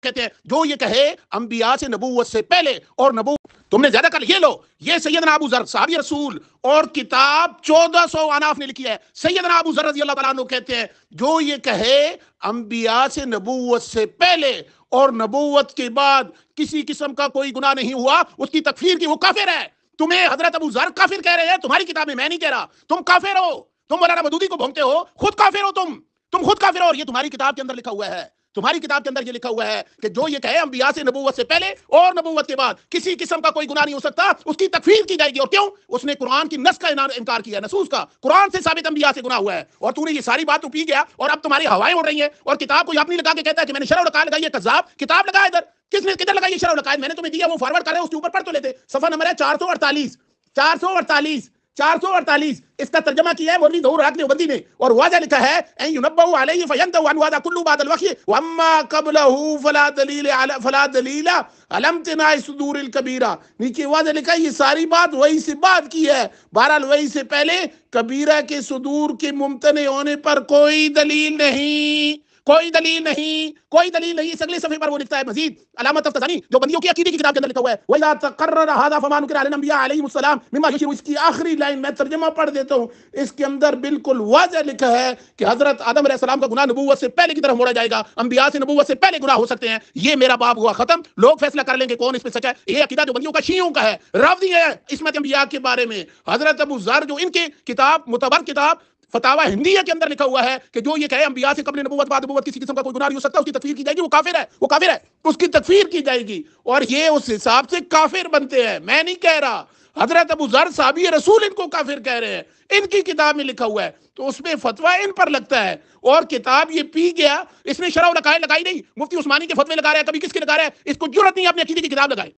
کہتے ہیں جو یہ کہے انبیاء سے نبوت سے پہلے اور نبوت تم نے زیادہ کر یہ لو یہ سیدنا ابو ذر صحابی رسول اور کتاب 1400 اناف نے لکھی ہے سیدنا ابو ذر رضی اللہ تعالیٰ عنہ کہتے ہیں جو یہ کہے انبیاء سے نبوت سے پہلے اور نبوت کے بعد کسی قسم کا کوئی گناہ نہیں ہوا اس کی تکفیر کی وہ کافر ہے تمہیں حضرت ابو ذر کافر کہہ رہے ہیں تمہاری کتاب میں نہیں کہہ رہا تم کافر ہو تم مولانا مودودی کو بھونکتے ہو خود کافر ہو تم خود کافر ہو اور یہ تمہاری کتاب کے اندر لکھا ہوا ہے تمہاری کتاب کے اندر یہ لکھا ہوا ہے کہ جو یہ کہے انبیاء سے نبوت سے پہلے اور نبوت کے بعد کسی قسم کا کوئی گناہ نہیں ہو سکتا اس کی تکفیر کی جائے گی اور کیوں اس نے قرآن کی نص کا انکار کیا نصوص کا قرآن سے ثابت انبیاء سے گناہ ہوا ہے اور تو نے یہ ساری بات تو پی گیا اور اب تمہاری ہوائیں اڑ رہی ہیں اور کتاب کو اپنی لگا کے کہتا ہے کہ میں نے شرح العقائد لگائی ہے کذاب کتاب لگا ادھر کس نے کدھر لگائی ہے شرح العقائد میں نے تمہیں دیا وہ فارورڈ کر رہے ہیں اس کے اوپر پڑھ تو لیتے صفحہ نمبر ہے 448 اس کا ترجمہ کیا ہے مولوی ظہور حق دیوبندی نے اور واضح لکھا ہے ان ينبؤ علیہ فینتهوا عن هذا كله بعد الوحی واما قبله فلا دلیل على امتناع صدور الکبیرہ نیچے واضح لکھا ہے یہ ساری بات وہی سے بات کی ہے بہرحال وہی سے پہلے کبیرہ کے صدور کے ممتنع ہونے پر کوئی دلیل نہیں اس اگلے صفحے پر وہ لکھتا ہے مزید علامت تفتزانی جو بندیوں کی عقیدے کی کتاب کے اندر لکھا ہوا ہے وَإِذَا تَقَرَّرَ هَذَا فَمَا نُكِرَ عَلَى الْأَنْبِيَاءِ عَلَيْهِمُ السَّلَامُ مِمَّا يُشِيرُ اس کی آخری لائن میں ترجمہ پڑھ دیتا ہوں اس کے اندر بالکل واضح لکھا ہے کہ حضرت آدم علیہ السلام کا گناہ نبوت سے پہلے کی طرف موڑا جائے گا انبیاء سے نبوت سے پہلے گناہ ہو سکتے ہیں یہ میرا باب ہوا ختم لوگ فیصلہ کر لیں گے کون اس پہ سچ ہے یہ عقیدہ جو بندیوں کا شیعوں کا ہے رافضی ہے عصمت انبیاء کے بارے میں حضرت ابو ذر جو ان کی کتاب معتبر کتاب فتاوی ہندیہ کے اندر لکھا ہوا ہے کہ جو یہ کہے انبیاء سے قبل نبوت بعد نبوت کسی قسم کا کوئی گناہ نہیں ہو سکتا اس کی تکفیر کی جائے گی وہ کافر ہے اس کی تکفیر کی جائے گی اور یہ اس حساب سے کافر بنتے ہیں میں نہیں کہہ رہا حضرت ابو ذر صحابی رسول ان کو کافر کہہ رہے ہیں ان کی کتاب میں لکھا ہوا ہے تو اس میں فتویٰ ان پر لگتا ہے اور کتاب یہ پی گیا اس نے شرح العقائد لگائی نہیں مفتی عثمانی کے فتوے لگا رہا ہے کبھی کس کے لگا رہا ہے اس کو جرأت نہیں اپنے عقیدے کی کتاب لگائے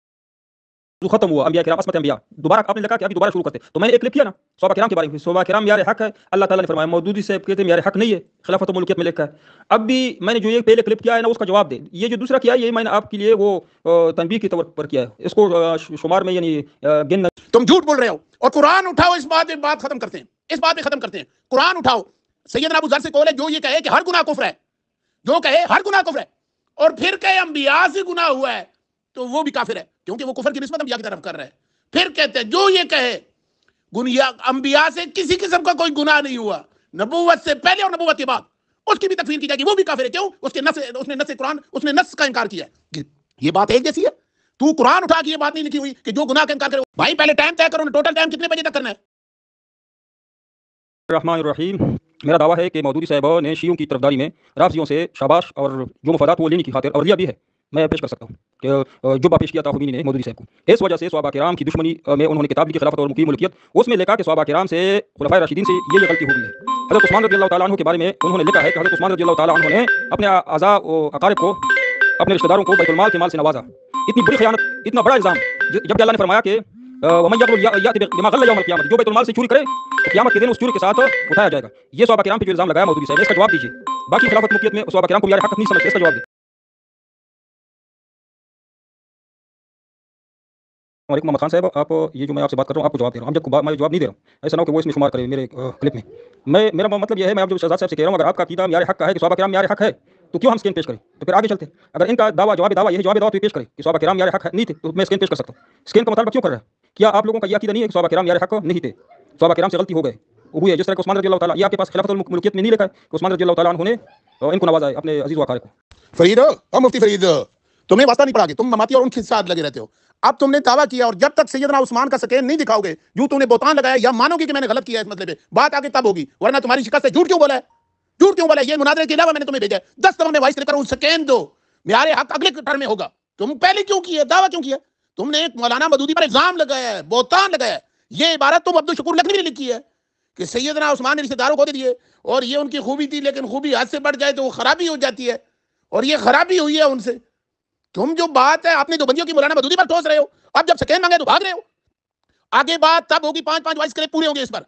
ختم ہوا انبیاء کرام عصمت انبیاء دوبارہ آپ نے لکھا کہ ابھی دوبارہ شروع کرتے تو میں نے ایک کلپ کیا نا صحابہ کرام کے بارے میں صحابہ کرام معیار حق ہے اللہ تعالیٰ نے فرمایا مودودی صاحب کہتے ہیں معیار حق نہیں ہے خلافت و ملکیت میں لکھا ہے اب بھی میں نے جو یہ پہلے کلپ کیا ہے نا اس کا جواب دے یہ جو دوسرا کیا ہے یہ میں نے آپ کے لیے وہ تنبیہ کے طور پر کیا ہے اس کو شمار میں یعنی گن تم جھوٹ بول رہے ہو اور قرآن اٹھاؤ اس بات ختم کرتے ہیں قرآن اٹھاؤ سیدنا ابو ذر سے قول ہے جو یہ کہے کہ ہر گناہ کفر ہے اور پھر کہے انبیاء سے گناہ ہوا ہے تو وہ بھی کافر ہے کیونکہ وہ کفر کی نسبت انبیاء کی طرف کر رہا ہے پھر کہتے ہیں جو یہ کہے انبیاء سے کسی قسم کا کوئی گناہ نہیں ہوا نبوت سے پہلے اور نبوت کے بعد اس کی بھی تکفیر کی جائے گی وہ بھی کافر ہے کیوں اس نے نص کا انکار کیا ہے یہ بات ایک جیسی ہے تو قرآن اٹھا کے یہ بات نہیں لکھی ہوئی کہ جو گناہ کا انکار کرے بھائی پہلے ٹائم طے کرو ٹوٹل ٹائم کتنے بجے تک کرنا ہے الرحمن الرحیم میرا دعویٰ ہے کہ مودودی صاحبہ نے شیعوں کی طرفداری میں رافضیوں سے شاباش اور جو مفادات وہ لینے کی خاطر اور لیا بھی ہے میں پیش کر سکتا ہوں کہ جبہ پیش کیا تھا خمینی نے مودودی صاحب کو اس وجہ سے صحابہ کرام کی دشمنی میں انہوں نے کتاب کی خلافت اور مقیم ملکیت اس میں لکھا کہ صحابہ کرام سے خلفائے راشدین سے یہ غلطی ہو گئی ہے حضرت عثمان رضی اللہ تعالیٰ عنہ کے بارے میں انہوں نے لکھا ہے کہ حضرت عثمان رضی اللہ تعالیٰ عنہ نے اپنے اعضاء و اقارب کو اپنے رشتہ داروں کو بیت المال کے مال سے نوازا اتنی بڑی خیانت اتنا بڑا الزام جبکہ اللہ نے فرمایا کہ ومن یغل یأتی بما غل یوم القیامۃ جو بیت المال سے چوری کرے قیامت کے دن اس چوری کے ساتھ اٹھایا جائے گا یہ صحابہ کرام پہ جو الزام لگایا مودودی صاحب اس کا جواب دیجیے باقی خلافت ملکیت میں صحابہ کرام کو یار حق نہیں سمجھتے اس کا جواب دیجیے وعلیکم محمد خان صاحب آپ یہ جو میں آپ سے بات کر رہا ہوں آپ کو جواب دے رہا ہوں امجد کو میں جواب نہیں دے رہا ہوں ایسا نہ ہو کہ وہ اس میں شمار کرے میرے کلپ میں میرا مطلب یہ ہے میں آپ جو شہزاد صاحب سے کہہ رہا ہوں اگر آپ کا عقیدہ معیار حق کا ہے کہ صحابہ کرام معیار حق ہے تو کیوں ہم اسکین پیش کریں تو پھر آگے چلتے اگر ان کا دعویٰ جواب دعویٰ یہ تو پیش کریں کہ صحابہ کرام معیار حق نہیں تھے تو میں اسکین پیش کر سکتا ہوں اسکین کا مطالبہ کیوں کر رہا ہے کیا آپ لوگوں کا یہ عقیدہ نہیں ہے کہ صحابہ کرام معیار حق نہیں تھے صحابہ کرام سے غلطی ہو گئے ہوئی ہے جس طرح کہ عثمان رضی اللہ تعالیٰ یہ آپ کے پاس خلافت الملکیت میں نہیں لکھا ہے کہ عثمان رضی اللہ تعالیٰ عنہ نے ان کو نوازا ہے اپنے عزیز و اقارب کو فرید مفتی فرید تمہیں واسطہ نہیں پڑا گے تم مماتی اور ان کے ساتھ لگے رہتے ہو اب تم نے دعویٰ کیا اور جب تک سیدنا عثمان کا سکین نہیں دکھاؤ گے جو تم نے بہتان لگایا یا مانو گے کہ میں نے غلط کیا ہے اس مسئلے پہ بات آگے تب ہوگی ورنہ تمہاری شکست سے جھوٹ کیوں بولا ہے یہ مناظرے کے علاوہ میں نے تمہیں بھیجا ہے 10 دفعہ میں وائس لے کر سکین دو میارے حق اگلے ٹرم میں ہوگا تم پہلے کیوں کیے دعویٰ کیوں کیا تم نے ایک مولانا مودودی پر الزام لگایا ہے بہتان لگایا ہے یہ عبارت تم عبدالشکور لکھنوی نے لکھی ہے کہ سیدنا عثمان نے رشتہ داروں کو دے دیے اور یہ ان کی خوبی تھی لیکن خوبی حد سے بڑھ جائے تو وہ خرابی ہو جاتی ہے اور یہ خرابی ہوئی ہے ان سے تم جو بات ہے آپ نے جو بندیوں کی مولانا مودودی پر ٹھوس رہے ہو اب جب سکین مانگے تو بھاگ رہے ہو آگے بات تب ہوگی 5 وائس کلپ پورے ہوں گے اس پر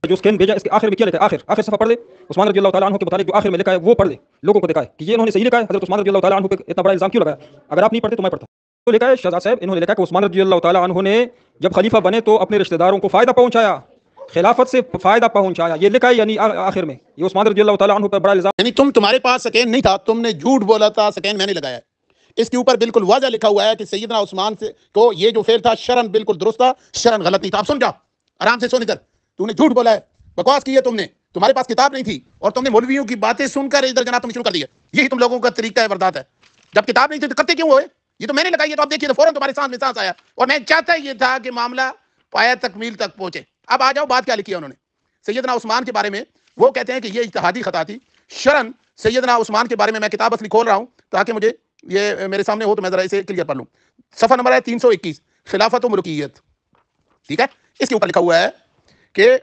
جو اسکین بھیجا اس کے آخر میں کیا لکھا ہے آخر صفحہ پڑھ لے عثمان رضی اللہ تعالیٰ عنہ کے متعلق جو آخر میں لکھا ہے وہ پڑھ لے لوگوں کو دکھائے کہ یہ انہوں نے صحیح لکھا ہے حضرت عثمان رضی اللہ تعالیٰ عنہ پہ اتنا بڑا الزام کیوں لگایا اگر آپ نہیں پڑھتے تو میں پڑھتا ہوں تو لکھا ہے شہزاد صاحب انہوں نے لکھا کہ عثمان رضی اللہ تعالیٰ عنہ نے جب خلیفہ بنے تو اپنے رشتہ داروں کو فائدہ پہنچایا خلافت سے فائدہ پہنچایا، یہ لکھا ہے یعنی آخر میں یہ عثمان رضی اللہ تعالیٰ عنہ پر بڑا الزام. یعنی تمہارے پاس سکین نہیں تھا، تم نے جھوٹ بولا تھا، سکین میں نے لگایا ہے. اس کے اوپر بالکل واضح لکھا ہوا ہے کہ سیدنا عثمان سے کو یہ جو فعل تھا شرعن بالکل درست تھا، شرعن غلط نہیں تھا. اب سن جا، آرام سے سن ادھر. تو نے جھوٹ بولا ہے، بکواس کی ہے تم نے، تمہارے پاس کتاب نہیں تھی اور تم نے مولویوں کی باتیں سن کر ادھر جناب تم شروع کر دی ہے. یہی تم لوگوں کا طریقہ ہے واردات ہے. جب کتاب نہیں تھی تو کرتے کیوں ہوئے؟ یہ تو میں نے لگائی ہے، تو اب دیکھیے تو فوراً تمہارے سانس میں سانس آیا. اور میں چاہتا یہ تھا کہ معاملہ پایا تکمیل تک پہنچے. اب آ جاؤ، بات کیا لکھی ہے انہوں نے سیدنا عثمان کے بارے میں. وہ کہتے ہیں کہ یہ اجتہادی خطا تھی شرعن. سیدنا عثمان کے بارے میں کتاب اصلی کھول رہا ہوں تاکہ مجھے یہ میرے سامنے ہو تو میں ذرا اسے کلیئر پڑھ لوں. صفحہ نمبر ہے 321، خلافت و ملوکیت. ٹھیک ہے، اس کے اوپر لکھا ہوا ہے کہ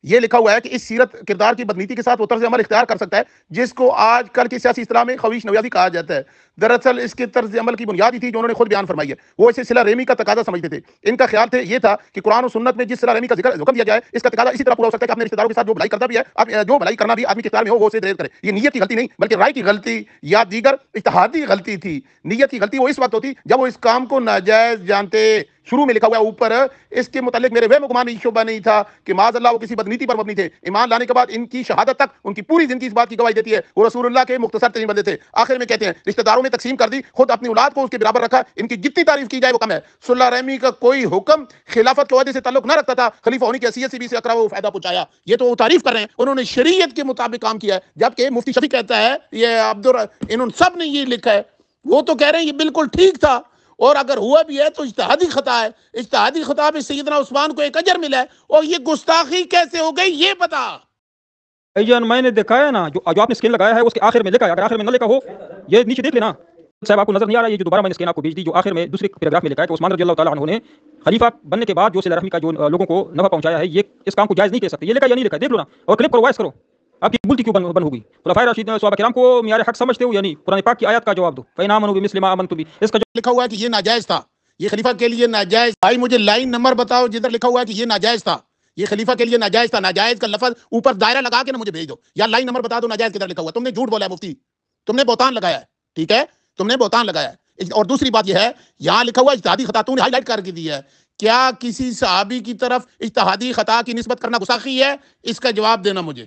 یہ لکھا ہوا ہے کہ اس سیرت کردار کی بدنیتی کے ساتھ وہ طرز عمل اختیار کر سکتا ہے جس کو آج کل کی سیاسی اصطلاح میں خویش نویازی کہا جاتا ہے. دراصل اس کے طرز عمل کی بنیاد ہی تھی جو انہوں نے خود بیان فرمائی ہے. وہ اسے صلہ رحمی کا تقاضا سمجھتے تھے. ان کا خیال یہ تھا کہ قرآن و سنت میں جس صلہ رحمی کا ذکر حکم دیا جائے اس کا تقاضا اسی طرح پورا ہو سکتا ہے کہ اپنے رشتہ داروں کے ساتھ جو بھلائی کرتا بھی ہے، اب جو بھلائی کرنا بھی آدمی کے اختیار میں ہو وہ اسے دریز کرے. یہ نیت کی غلطی نہیں بلکہ رائے کی غلطی یا دیگر اجتہادی غلطی تھی. نیت کی غلطی وہ اس وقت ہوتی جب وہ اس کام کو ناجائز جانتے. شروع میں لکھا ہوا ہے اوپر، اس کے متعلق میرے وہم و گمان شبہ نہیں تھا کہ معاذ اللہ وہ کسی بدنیتی پر مبنی تھے. ایمان لانے کے بعد ان کی شہادت تک ان کی پوری زندگی اس بات کی گواہی دیتی ہے وہ رسول اللہ کے مختصر ترین بندے تھے. آخر میں کہتے ہیں رشتہ داروں میں تقسیم کر دی، خود اپنی اولاد کو اس کے برابر رکھا. ان کی جتنی تعریف کی جائے وہ کم ہے. صلح رحمی کا کوئی حکم خلافت کے عہدے سے تعلق نہ رکھتا تھا. خلیفہ ہونے کی حیثیت سے بھی اسے اقرا و فائدہ پہنچایا. یہ تو وہ تعریف کر رہے ہیں، انہوں نے شریعت کے مطابق کام کیا ہے. جبکہ مفتی شفیع کہتا ہے یہ انہوں سب نے یہ لکھا ہے. وہ تو کہہ رہے ہیں یہ بالکل ٹھیک تھا اور اگر ہوا بھی ہے تو اجتہادی خطا ہے. اجتہادی خطا پہ سیدنا عثمان کو ایک اجر ملا ہے اور یہ گستاخی کیسے ہو گئی یہ بتا. ایجان میں نے دکھایا نا جو آپ نے اسکین لگایا ہے اس کے آخر میں لکھا ہے. اگر آخر میں نہ لکھا ہو یہ نیچے دیکھ لینا صاحب، آپ کو نظر نہیں آ رہا ہے؟ یہ جو دوبارہ میں نے اسکین آپ کو بھیج دی جو آخر میں دوسرے پیراگراف میں لکھا ہے کہ عثمان رضی اللہ تعالیٰ عنہ نے خلیفہ بننے کے بعد جو صلہ رحمی کا جو لوگوں کو نفع پہنچایا ہے یہ اس کام کو جائز نہیں کہہ سکتے. یہ لکھا یا نہیں لکھا دیکھ لو نا اور کلپ کرو، وائس کرو. آپ کی ملتی کیوں بن ہوگی؟ خلفائے راشدین صحابہ کرام کو معیار حق سمجھتے ہو یا نہیں؟ قرآن پاک کی آیات کا جواب دو. فَإِنْ آمَنُوا بِمِثْلِ مَا آمَنْتُم بِهِ. اس کا جو لکھا ہوا ہے کہ یہ ناجائز تھا، یہ خلیفہ کے لیے ناجائز. بھائی مجھے لائن نمبر بتاؤ جدھر لکھا ہوا ہے کہ یہ ناجائز تھا، یہ خلیفہ کے لیے ناجائز تھا. ناجائز کا لفظ اوپر دائرہ لگا کے نا مجھے بھیج دو، یا لائن نمبر بتا دو ناجائز کدھر لکھا ہوا ہے. تم نے جھوٹ بولا ہے مفتی، تم نے بہتان لگایا ہے. ٹھیک ہے، تم نے بہتان لگایا ہے. اور دوسری بات یہ ہے یہاں لکھا ہوا اجتہادی خطا، تو نے ہائی لائٹ کر کے دی ہے. کیا کسی صحابی کی طرف اجتہادی خطا کی نسبت کرنا گستاخی ہے؟ اس کا جواب دینا مجھے.